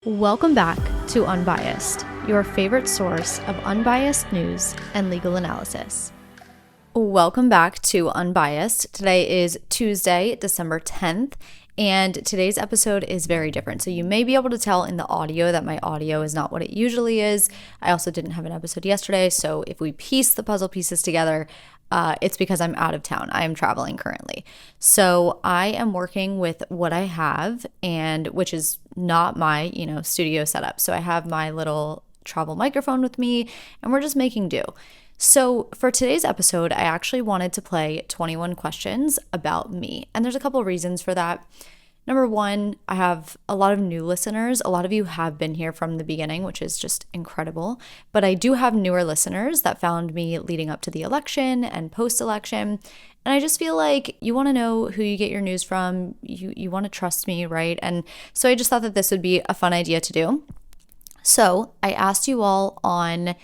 Welcome back to Unbiased, your favorite source of unbiased news and legal analysis. Welcome back to Unbiased. Today is Tuesday, December 10th, and today's episode is very different. So you may be able to tell in the audio that my audio is not what it usually is. I also didn't have an episode yesterday, so if we piece the puzzle pieces together, it's because I'm out of town. I am traveling currently. So I am working with what I have, and which is not my, studio setup. So I have my little travel microphone with me, and we're just making do. So for today's episode, I actually wanted to play 21 questions about me. And there's a couple reasons for that. Number one, I have a lot of new listeners. A lot of you have been here from the beginning, which is just incredible. But I do have newer listeners that found me leading up to the election and post-election. And I just feel like you want to know who you get your news from. You want to trust me, right? And so I just thought that this would be a fun idea to do. So I asked you all on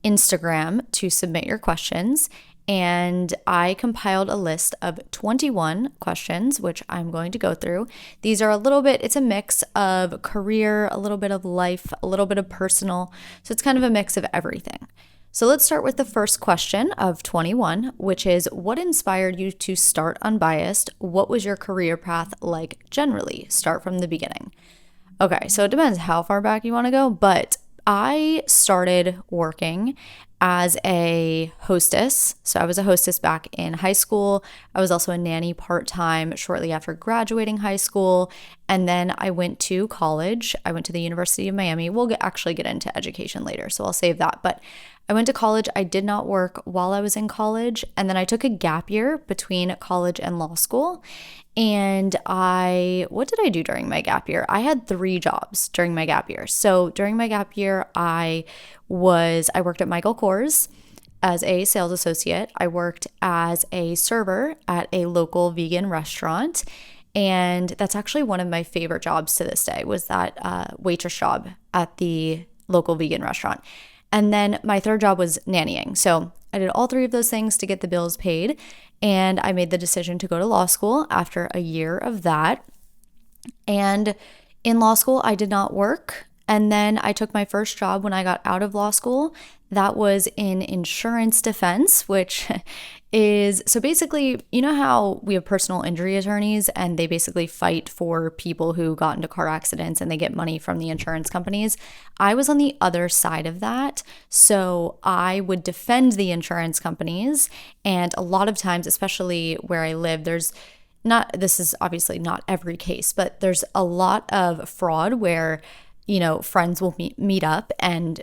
Instagram to submit your questions, and I compiled a list of 21 questions, which I'm going to go through. These are it's a mix of career, a little bit of life, a little bit of personal. So it's kind of a mix of everything. So let's start with the first question of 21, which is, what inspired you to start Unbiased? What was your career path like generally? Start from the beginning. Okay, so it depends how far back you want to go, but I started working as a hostess. So I was a hostess back in high school. I was also a nanny part-time shortly after graduating high school. And then I went to college. I went to the University of Miami. We'll actually get into education later, so I'll save that. But I went to college. I did not work while I was in college. And then I took a gap year between college and law school. And what did I do during my gap year? I had 3 jobs during my gap year. So during my gap year, I worked at Michael Kors as a sales associate. I worked as a server at a local vegan restaurant. And that's actually one of my favorite jobs to this day, was that waitress job at the local vegan restaurant. And then my third job was nannying. So I did all 3 of those things to get the bills paid. And I made the decision to go to law school after a year of that. And in law school, I did not work. And then I took my first job when I got out of law school. That was in insurance defense, which is, so basically, you know how we have personal injury attorneys and they basically fight for people who got into car accidents and they get money from the insurance companies? I was on the other side of that. So I would defend the insurance companies. And a lot of times, especially where I live, this is obviously not every case, but there's a lot of fraud where friends will meet up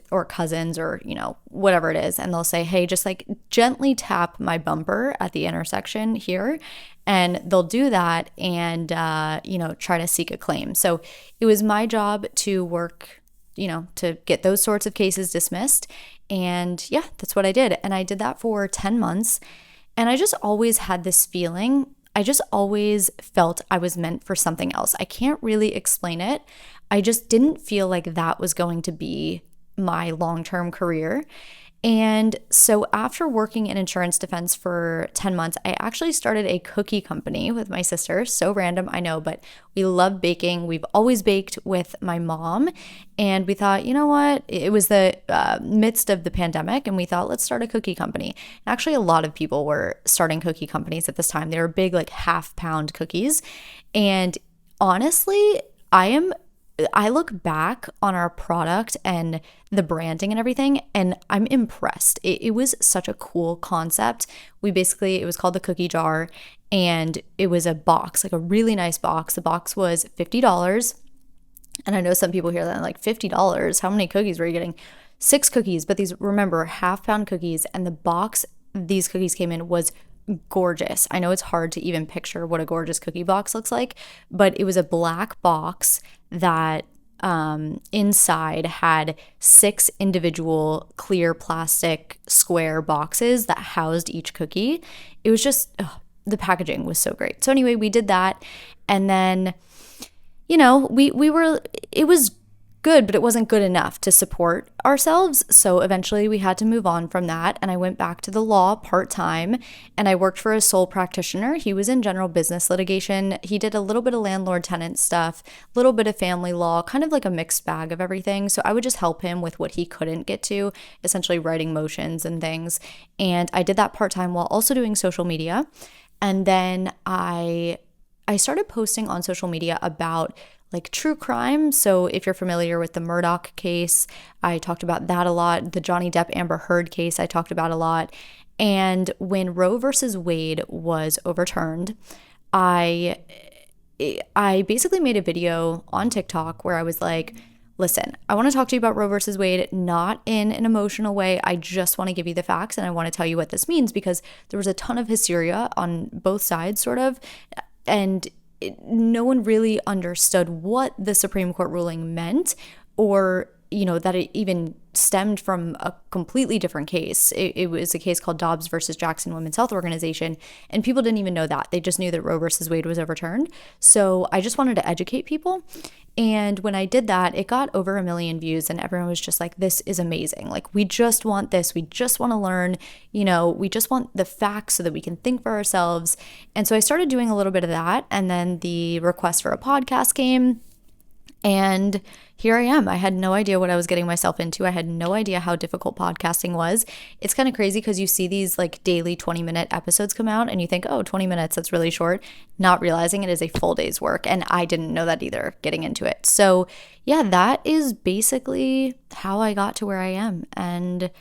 or cousins or, whatever it is. And they'll say, hey, just like gently tap my bumper at the intersection here. And they'll do that and, try to seek a claim. So it was my job to work, to get those sorts of cases dismissed. And yeah, that's what I did. And I did that for 10 months. And I just always had this feeling. I just always felt I was meant for something else. I can't really explain it. I just didn't feel like that was going to be my long-term career. And so after working in insurance defense for 10 months, I actually started a cookie company with my sister. So random, I know, but we love baking. We've always baked with my mom. And we thought, you know what? It was the midst of the pandemic, and we thought, let's start a cookie company. Actually, a lot of people were starting cookie companies at this time. They were big, like half-pound cookies. And honestly, I look back on our product and the branding and everything, and I'm impressed. It was such a cool concept. It was called the cookie jar, and it was a box, like a really nice box. The box was $50. And I know some people hear that like, $50, how many cookies were you getting? 6 cookies, but these, remember, half-pound cookies, and the box these cookies came in was gorgeous. I know it's hard to even picture what a gorgeous cookie box looks like, but it was a black box that inside had 6 individual clear plastic square boxes that housed each cookie. It was just, the packaging was so great. So anyway, we did that. And then, it was good, but it wasn't good enough to support ourselves. So eventually we had to move on from that. And I went back to the law part-time, and I worked for a sole practitioner. He was in general business litigation. He did a little bit of landlord tenant stuff, a little bit of family law, kind of like a mixed bag of everything. So I would just help him with what he couldn't get to, essentially writing motions and things. And I did that part-time while also doing social media. And then I started posting on social media about like true crime. So if you're familiar with the Murdaugh case, I talked about that a lot. The Johnny Depp Amber Heard case, I talked about a lot. And when Roe versus Wade was overturned, I basically made a video on TikTok where I was like, listen, I want to talk to you about Roe versus Wade, not in an emotional way. I just want to give you the facts, and I want to tell you what this means, because there was a ton of hysteria on both sides, sort of, and no one really understood what the Supreme Court ruling meant, or, that it even stemmed from a completely different case. It was a case called Dobbs versus Jackson Women's Health Organization, and people didn't even know that. They just knew that Roe versus Wade was overturned. So I just wanted to educate people. And when I did that, it got over 1 million views, and everyone was just like, this is amazing. Like, we just want this. We just want to learn, we just want the facts so that we can think for ourselves. And so I started doing a little bit of that. And then the request for a podcast came. And here I am. I had no idea what I was getting myself into. I had no idea how difficult podcasting was. It's kind of crazy because you see these like daily 20-minute episodes come out and you think, oh, 20 minutes, that's really short, not realizing it is a full day's work. And I didn't know that either getting into it. So yeah, that is basically how I got to where I am. And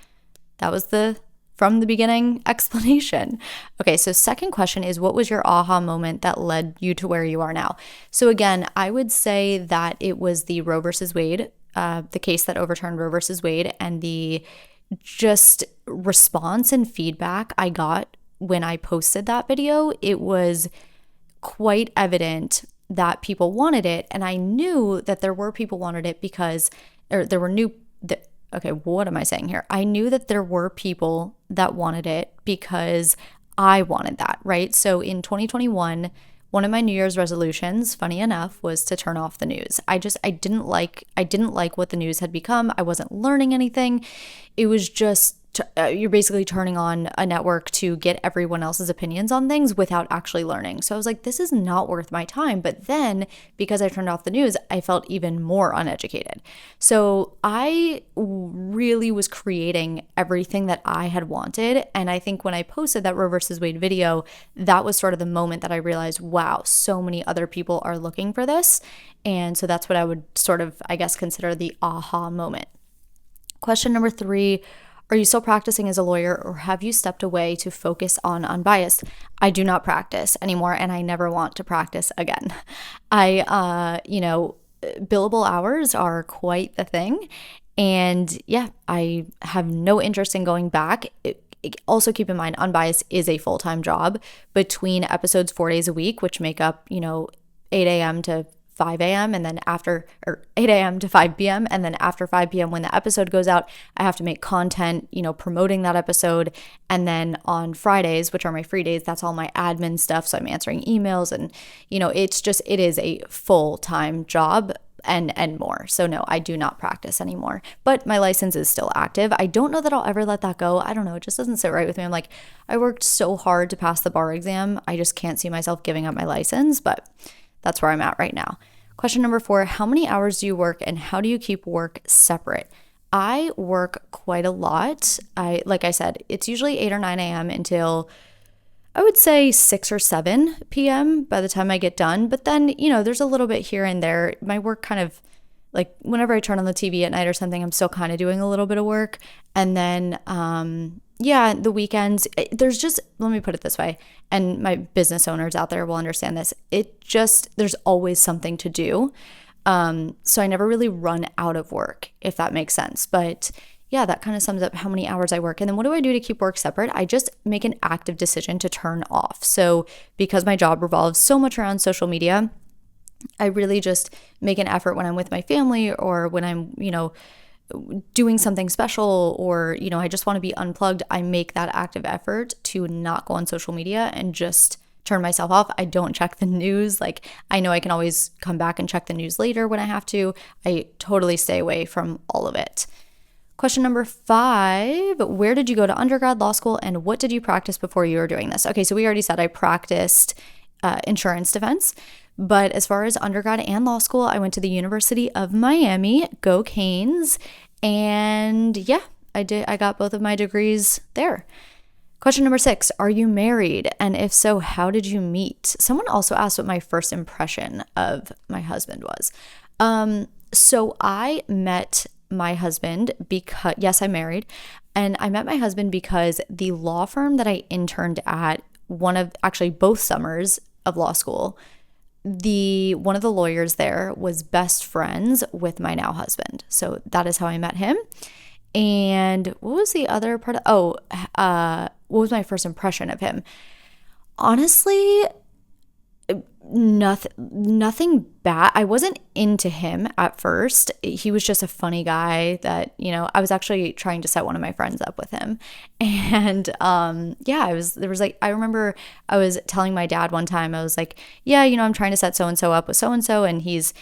that was the from the beginning explanation. Okay, so second question is, what was your aha moment that led you to where you are now? So again, I would say that it was the Roe versus Wade, the case that overturned Roe versus Wade, and the just response and feedback I got when I posted that video. It was quite evident that people wanted it, and I knew that there were people wanted it because, or there were okay, what am I saying here? I knew that there were people that wanted it because I wanted that, right? So in 2021, one of my New Year's resolutions, funny enough, was to turn off the news. I didn't like what the news had become. I wasn't learning anything. It was just you're basically turning on a network to get everyone else's opinions on things without actually learning. So I was like, this is not worth my time. But then because I turned off the news, I felt even more uneducated. So I really was creating everything that I had wanted. And I think when I posted that Roe versus Wade video, that was sort of the moment that I realized, wow, so many other people are looking for this. And so that's what I would sort of, I guess, consider the aha moment. Question number 3. Are you still practicing as a lawyer, or have you stepped away to focus on Unbiased? I do not practice anymore, and I never want to practice again. Billable hours are quite the thing. And yeah, I have no interest in going back. Also keep in mind, Unbiased is a full-time job between episodes 4 days a week, which make up, 8 a.m. to 5 a.m. and then after, or 8 a.m. to 5 p.m. And then after 5 p.m. when the episode goes out, I have to make content, promoting that episode. And then on Fridays, which are my free days, that's all my admin stuff. So I'm answering emails and, it is a full-time job and more. So no, I do not practice anymore, but my license is still active. I don't know that I'll ever let that go. I don't know. It just doesn't sit right with me. I'm like, I worked so hard to pass the bar exam. I just can't see myself giving up my license, but that's where I'm at right now. Question number 4, how many hours do you work and how do you keep work separate? I work quite a lot. Like I said, it's usually 8 or 9 a.m. until I would say 6 or 7 p.m. by the time I get done. But then, there's a little bit here and there. My work kind of, like whenever I turn on the TV at night or something, I'm still kind of doing a little bit of work. And then, the weekends, let me put it this way, and my business owners out there will understand this. There's always something to do. So I never really run out of work, if that makes sense. But yeah, that kind of sums up how many hours I work. And then what do I do to keep work separate? I just make an active decision to turn off. So because my job revolves so much around social media, I really just make an effort when I'm with my family or when I'm, doing something special or, I just want to be unplugged. I make that active effort to not go on social media and just turn myself off. I don't check the news. Like, I know I can always come back and check the news later when I have to. I totally stay away from all of it. Question number 5, where did you go to undergrad, law school, and what did you practice before you were doing this? Okay, so we already said I practiced insurance defense, but as far as undergrad and law school, I went to the University of Miami, go Canes, and yeah, I got both of my degrees there. Question number 6, are you married? And if so, how did you meet? Someone also asked what my first impression of my husband was. So I met my husband because, yes, I'm married, and I met my husband because the law firm that I interned at, both summers of law school, one of the lawyers there was best friends with my now husband. So that is how I met him. And what was the other part what was my first impression of him? Honestly, nothing bad. I wasn't into him at first. He was just a funny guy that, I was actually trying to set one of my friends up with him. And I remember I was telling my dad one time, I was like, yeah, I'm trying to set so-and-so up with so-and-so, and he's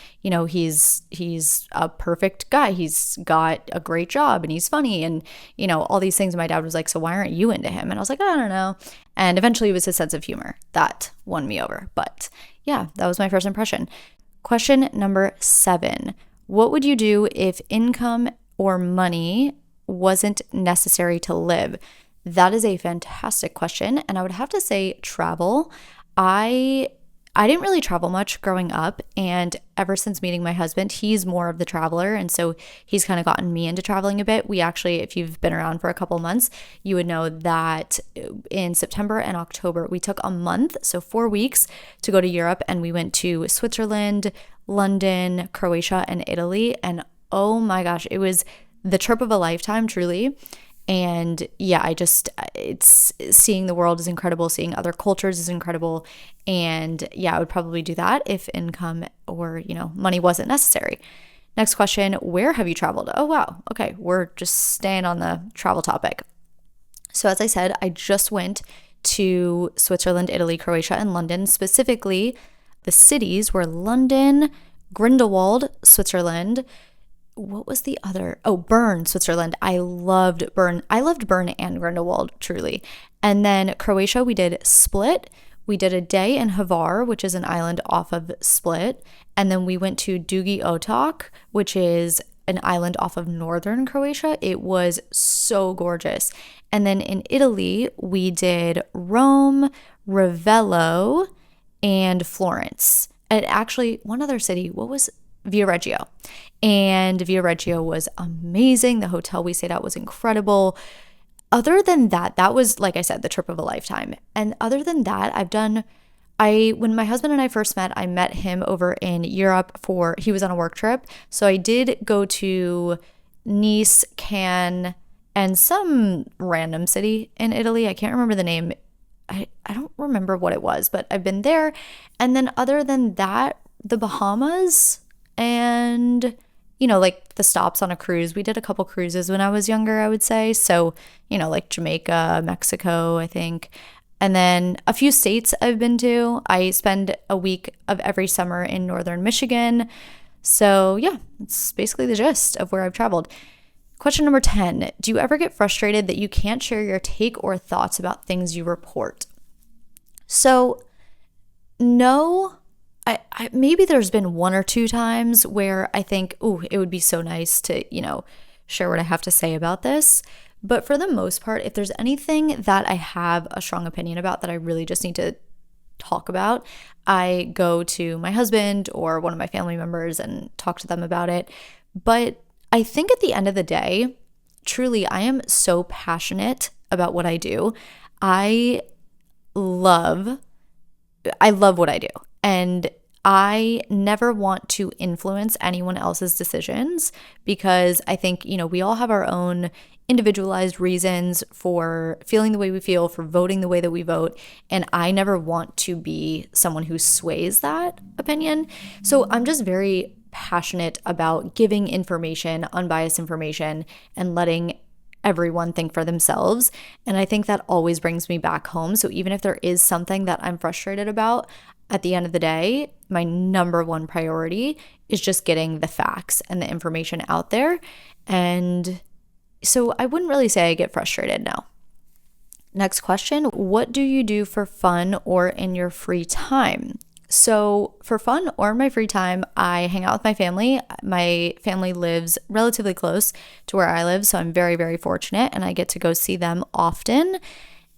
a perfect guy. He's got a great job and he's funny and, all these things. And my dad was like, so why aren't you into him? And I was like, I don't know. And eventually it was his sense of humor that won me over. But yeah, that was my first impression. Question number 7. What would you do if income or money wasn't necessary to live? That is a fantastic question. And I would have to say travel. I didn't really travel much growing up, and ever since meeting my husband, he's more of the traveler, and so he's kind of gotten me into traveling a bit. We actually, if you've been around for a couple months, you would know that in September and October, we took a month, so 4 weeks, to go to Europe, and we went to Switzerland, London, Croatia, and Italy, and oh my gosh, it was the trip of a lifetime, truly. And yeah, it's seeing the world is incredible. Seeing other cultures is incredible. And yeah, I would probably do that if income or, money wasn't necessary. Next question, where have you traveled? Oh, wow. Okay. We're just staying on the travel topic. So as I said, I just went to Switzerland, Italy, Croatia, and London. Specifically, the cities were London, Grindelwald, Switzerland. What was the other? Oh, Bern, Switzerland. I loved Bern. I loved Bern and Grindelwald, truly. And then Croatia, we did Split. We did a day in Hvar, which is an island off of Split. And then we went to Dugi Otok, which is an island off of northern Croatia. It was so gorgeous. And then in Italy, we did Rome, Ravello, and Florence. And actually, one other city, what was Viareggio. And Viareggio was amazing. The hotel we stayed at was incredible. Other than that, that was, like I said, the trip of a lifetime. And other than that, when my husband and I first met, I met him over in Europe he was on a work trip. So I did go to Nice, Cannes, and some random city in Italy. I can't remember the name. I don't remember what it was, but I've been there. And then other than that, the Bahamas and, like the stops on a cruise. We did a couple cruises when I was younger, I would say. So, like Jamaica, Mexico, I think. And then a few states I've been to. I spend a week of every summer in northern Michigan. So yeah, it's basically the gist of where I've traveled. Question number 10. Do you ever get frustrated that you can't share your take or thoughts about things you report? So no. Maybe there's been 1 or 2 times where I think, it would be so nice to, share what I have to say about this. But for the most part, if there's anything that I have a strong opinion about that I really just need to talk about, I go to my husband or one of my family members and talk to them about it. But I think at the end of the day, truly, I am so passionate about what I do. I love what I do. And I never want to influence anyone else's decisions because I think, we all have our own individualized reasons for feeling the way we feel, for voting the way that we vote. And I never want to be someone who sways that opinion. So I'm just very passionate about giving information, unbiased information, and letting everyone think for themselves. And I think that always brings me back home. So even if there is something that I'm frustrated about, at the end of the day, my number one priority is just getting the facts and the information out there. And so I wouldn't really say I get frustrated now. Next question, what do you do for fun or in your free time? So for fun or my free time, I hang out with my family. My family lives relatively close to where I live, so I'm very, very fortunate and I get to go see them often.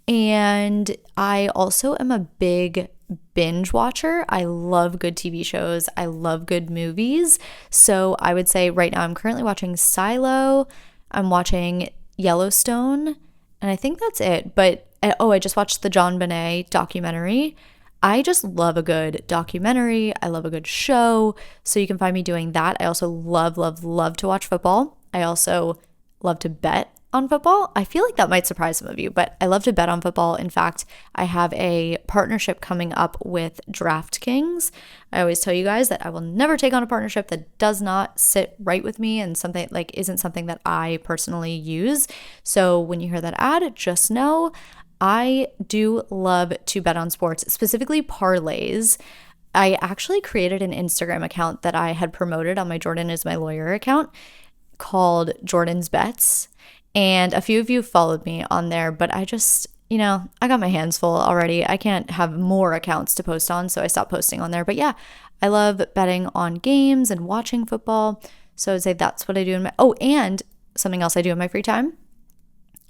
And I also am a big binge watcher. I love good TV shows. I love good movies. So I would say right now I'm currently watching Silo. I'm watching Yellowstone, and I think that's it. But I just watched the John Bonet documentary. I just love a good documentary. I love a good show. So you can find me doing that. I also love, love, love to watch football. I also love to bet on football. I feel like that might surprise some of you, but I love to bet on football. In fact, I have a partnership coming up with DraftKings. I always tell you guys that I will never take on a partnership that does not sit right with me and something like isn't something that I personally use. So when you hear that ad, just know I do love to bet on sports, specifically parlays. I actually created an Instagram account that I had promoted on my Jordan is my lawyer account called Jordan's Bets. And a few of you followed me on there, but I just, I got my hands full already. I can't have more accounts to post on, so I stopped posting on there. But yeah, I love betting on games and watching football. So I would say that's what I do and something else I do in my free time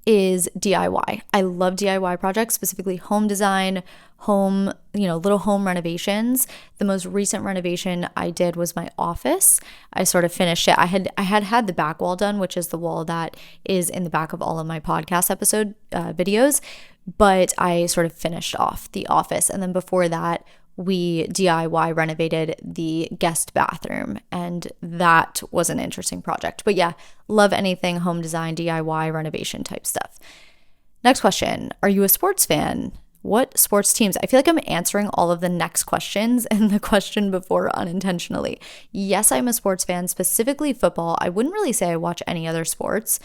is DIY. I love DIY projects, specifically home design, little home renovations. The most recent renovation I did was my office. I sort of finished it. I had the back wall done, which is the wall that is in the back of all of my podcast episode videos, but I sort of finished off the office. And then before that, we DIY renovated the guest bathroom, and that was an interesting project. But yeah, love anything home design, DIY, renovation type stuff. Next question. Are you a sports fan? What sports teams? I feel like I'm answering all of the next questions and the question before unintentionally. Yes, I'm a sports fan, specifically football. I wouldn't really say I watch any other sports.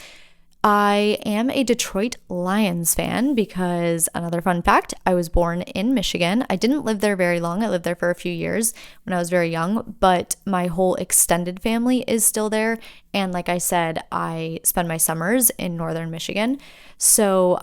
I am a Detroit Lions fan because, another fun fact, I was born in Michigan. I didn't live there very long. I lived there for a few years when I was very young, but my whole extended family is still there. And like I said, I spend my summers in northern Michigan. So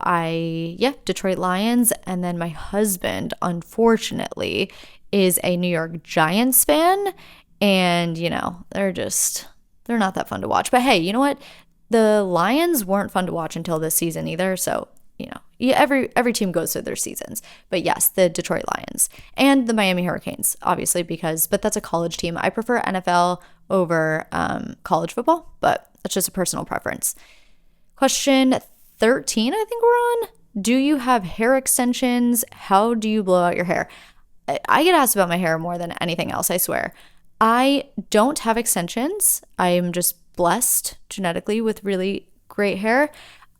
Detroit Lions. And then my husband, unfortunately, is a New York Giants fan. And, they're not that fun to watch. But hey, you know what? The Lions weren't fun to watch until this season either. So, every team goes through their seasons. But yes, the Detroit Lions and the Miami Hurricanes, obviously, but that's a college team. I prefer NFL over college football, but that's just a personal preference. Question 13, I think we're on. Do you have hair extensions? How do you blow out your hair? I get asked about my hair more than anything else, I swear. I don't have extensions. I am just blessed genetically with really great hair.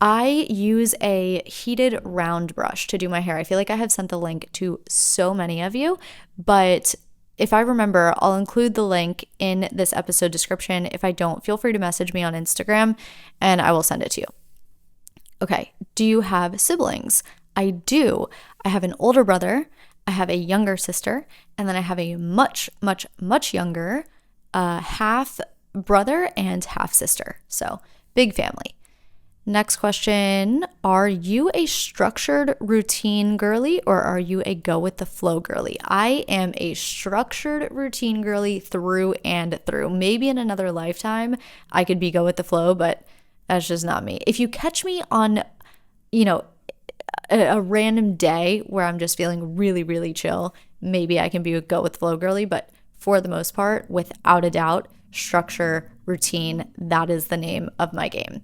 I use a heated round brush to do my hair. I feel like I have sent the link to so many of you, but if I remember, I'll include the link in this episode description. If I don't, feel free to message me on Instagram and I will send it to you. Okay, do you have siblings? I do. I have an older brother, I have a younger sister, and then I have a much, much, much younger half brother and half sister. So big family. Next question. Are you a structured routine girly or are you a go with the flow girly? I am a structured routine girly through and through. Maybe in another lifetime I could be go with the flow, but that's just not me. If you catch me on, a random day where I'm just feeling really, really chill, maybe I can be a go with the flow girly, but for the most part, without a doubt, structure, routine, that is the name of my game.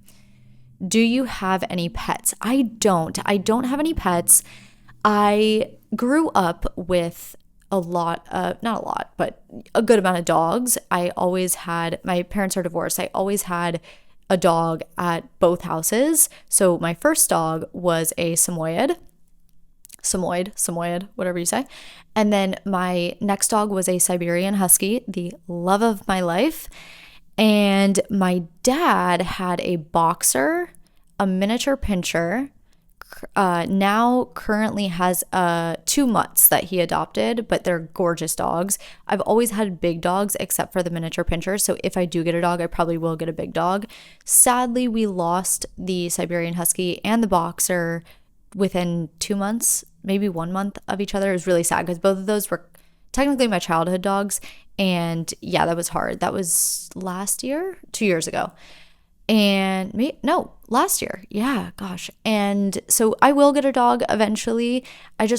Do you have any pets? I don't have any pets. I grew up with not a lot, but a good amount of dogs. My parents are divorced. I always had a dog at both houses. So my first dog was a Samoyed, whatever you say. And then my next dog was a Siberian Husky, the love of my life. And my dad had a boxer, a miniature pinscher. Now currently has 2 mutts that he adopted, but they're gorgeous dogs. I've always had big dogs except for the miniature pinscher, so if I do get a dog, I probably will get a big dog. Sadly, we lost the Siberian Husky and the Boxer within 2 months, maybe 1 month of each other. It was really sad because both of those were technically my childhood dogs, and yeah, that was hard. That was last year, 2 years ago. And last year. Yeah, gosh. And so I will get a dog eventually.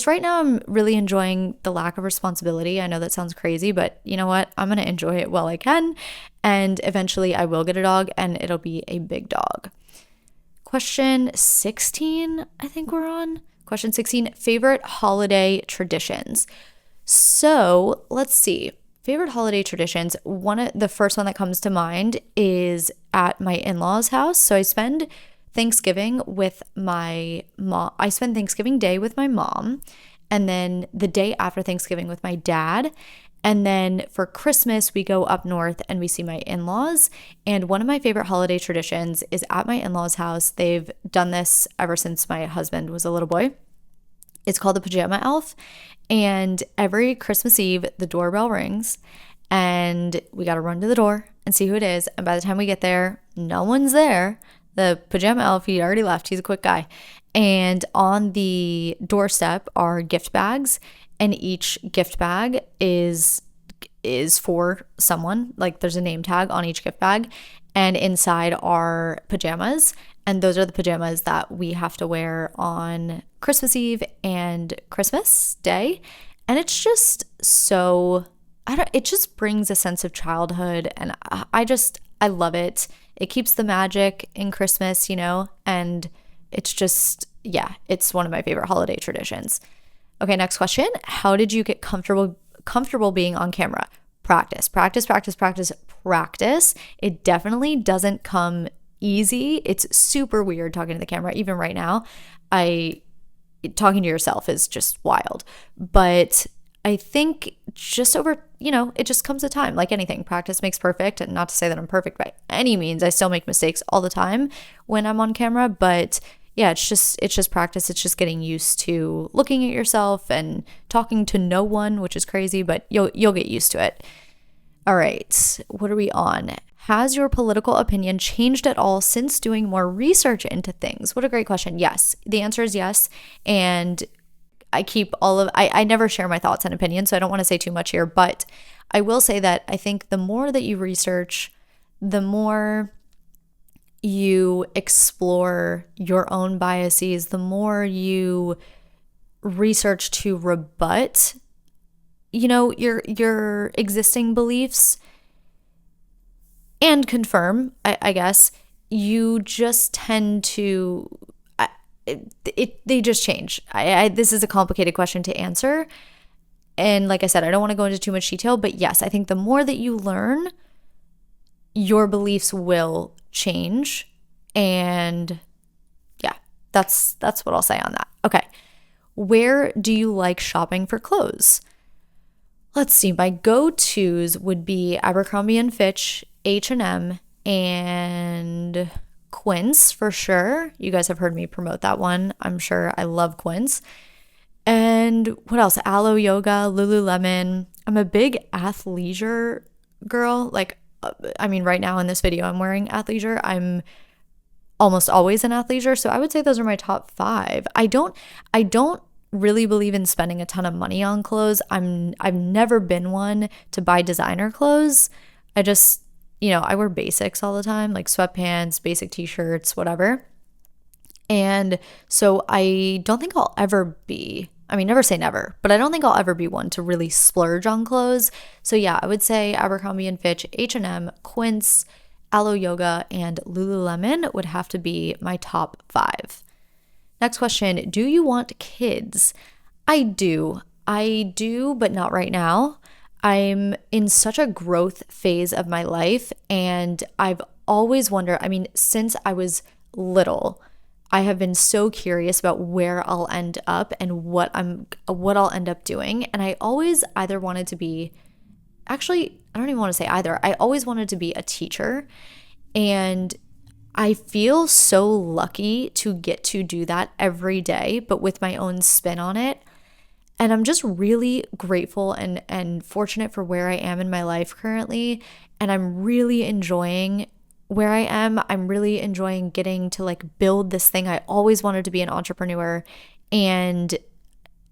Right now I'm really enjoying the lack of responsibility. I know that sounds crazy, but you know what? I'm going to enjoy it while I can. And eventually I will get a dog, and it'll be a big dog. Question 16, I think we're on. Question 16, favorite holiday traditions. So let's see. Favorite holiday traditions. The first one that comes to mind is at my in-laws' house. So I spend Thanksgiving with my mom. I spend Thanksgiving Day with my mom, and then the day after Thanksgiving with my dad. And then for Christmas, we go up north and we see my in-laws. And one of my favorite holiday traditions is at my in-laws' house. They've done this ever since my husband was a little boy. It's called the Pajama Elf. And every Christmas Eve, the doorbell rings and we got to run to the door and see who it is. And by the time we get there, no one's there. The Pajama Elf, he already left. He's a quick guy. And on the doorstep are gift bags, and each gift bag is for someone. Like there's a name tag on each gift bag, and inside are pajamas. And those are the pajamas that we have to wear on Christmas Eve and Christmas Day. And it's just so, it just brings a sense of childhood. And I love it. It keeps the magic in Christmas, and it's just, yeah, it's one of my favorite holiday traditions. Okay, next question. How did you get comfortable being on camera? Practice. It definitely doesn't come easy. It's super weird talking to the camera. Even right now, talking to yourself is just wild. But I think just over, it just comes to time. Like anything, practice makes perfect. And not to say that I'm perfect by any means. I still make mistakes all the time when I'm on camera. But yeah, it's just practice. It's just getting used to looking at yourself and talking to no one, which is crazy, but you'll get used to it. All right, what are we on? Has your political opinion changed at all since doing more research into things? What a great question. Yes, the answer is yes. And I never share my thoughts and opinions, so I don't want to say too much here, but I will say that I think the more that you research, the more you explore your own biases, the more you research to rebut, your existing beliefs and confirm, I guess, you just tend to, they just change. This is a complicated question to answer. And like I said, I don't want to go into too much detail, but yes, I think the more that you learn, your beliefs will change. And yeah, that's what I'll say on that. Okay. Where do you like shopping for clothes? Let's see. My go-tos would be Abercrombie & Fitch, H&M, and Quince for sure. You guys have heard me promote that one. I'm sure. I love Quince. And what else? Alo Yoga, Lululemon. I'm a big athleisure girl. Right now in this video, I'm wearing athleisure. I'm almost always in athleisure. So I would say those are my top 5. I don't really believe in spending a ton of money on clothes. I've never been one to buy designer clothes. I just, I wear basics all the time, like sweatpants, basic t-shirts, whatever. And so I don't think I'll ever be, never say never, but I don't think I'll ever be one to really splurge on clothes. So yeah, I would say Abercrombie & Fitch, H&M, Quince, Alo Yoga, and Lululemon would have to be my top 5. Next question, do you want kids? I do, but not right now. I'm in such a growth phase of my life, and I've always wondered, since I was little, I have been so curious about where I'll end up and what I'll end up doing. And I always either wanted to be, actually, I don't even want to say either. I always wanted to be a teacher. And I feel so lucky to get to do that every day, but with my own spin on it. And I'm just really grateful and fortunate for where I am in my life currently. And I'm really enjoying where I am. I'm really enjoying getting to like build this thing. I always wanted to be an entrepreneur. And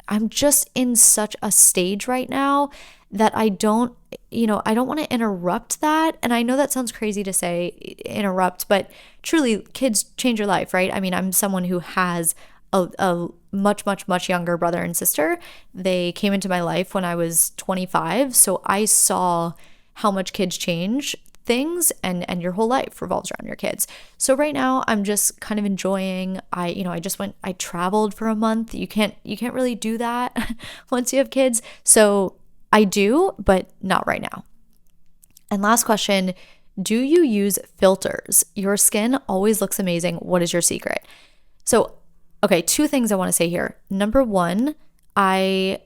I'm just in such a stage right now that I don't want to interrupt that. And I know that sounds crazy to say interrupt, but truly kids change your life, right? I mean, I'm someone who has a much, much, much younger brother and sister. They came into my life when I was 25. So I saw how much kids change things, and your whole life revolves around your kids. So right now I'm just kind of enjoying. I traveled for a month. You can't really do that once you have kids. So I do, but not right now. And last question, do you use filters? Your skin always looks amazing. What is your secret? So, okay, two things I want to say here. Number one, I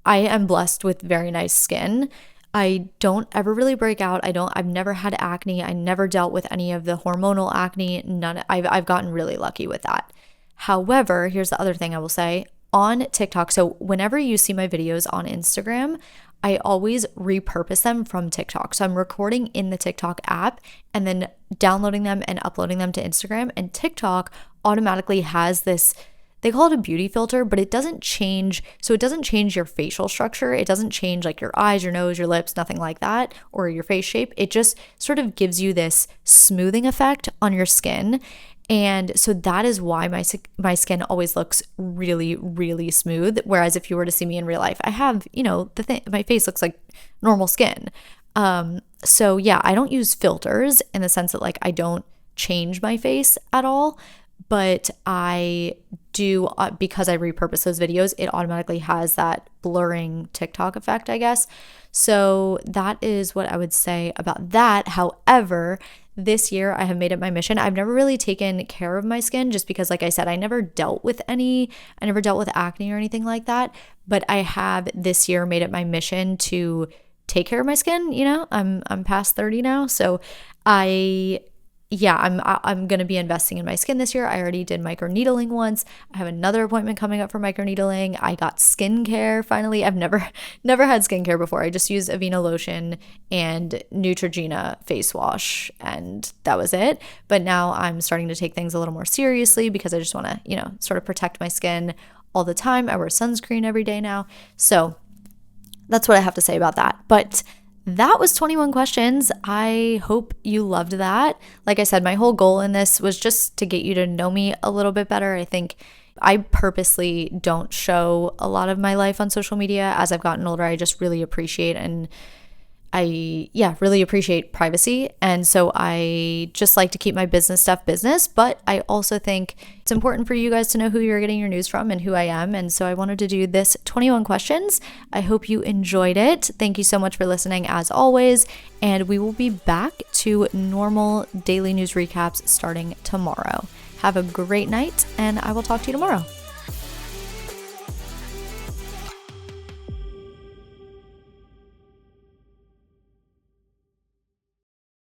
am blessed with very nice skin. I don't ever really break out. I've never had acne. I never dealt with any of the hormonal acne. I've gotten really lucky with that. However, here's the other thing I will say on TikTok. So whenever you see my videos on Instagram, I always repurpose them from TikTok. So I'm recording in the TikTok app and then downloading them and uploading them to Instagram. And TikTok automatically has this, they call it a beauty filter, but it doesn't change. So it doesn't change your facial structure. It doesn't change like your eyes, your nose, your lips, nothing like that, or your face shape. It just sort of gives you this smoothing effect on your skin. And so that is why my skin always looks really, really smooth. Whereas if you were to see me in real life, I have, my face looks like normal skin. So yeah, I don't use filters in the sense that like I don't change my face at all. But I do, because I repurpose those videos, it automatically has that blurring TikTok effect, I guess. So that is what I would say about that. However, this year I have made it my mission. I've never really taken care of my skin just because, like I said, I never dealt with acne or anything like that. But I have this year made it my mission to take care of my skin. I'm past 30 now. So I'm going to be investing in my skin this year. I already did microneedling once. I have another appointment coming up for microneedling. I got skincare finally. I've never had skincare before. I just used Aveeno lotion and Neutrogena face wash, and that was it. But now I'm starting to take things a little more seriously because I just want to, sort of protect my skin all the time. I wear sunscreen every day now. So that's what I have to say about that. But that was 21 questions. I hope you loved that. Like I said, my whole goal in this was just to get you to know me a little bit better. I think I purposely don't show a lot of my life on social media. As I've gotten older, I just really appreciate really appreciate privacy. And so I just like to keep my business stuff business, but I also think it's important for you guys to know who you're getting your news from and who I am. And so I wanted to do this 21 questions. I hope you enjoyed it. Thank you so much for listening as always. And we will be back to normal daily news recaps starting tomorrow. Have a great night, and I will talk to you tomorrow.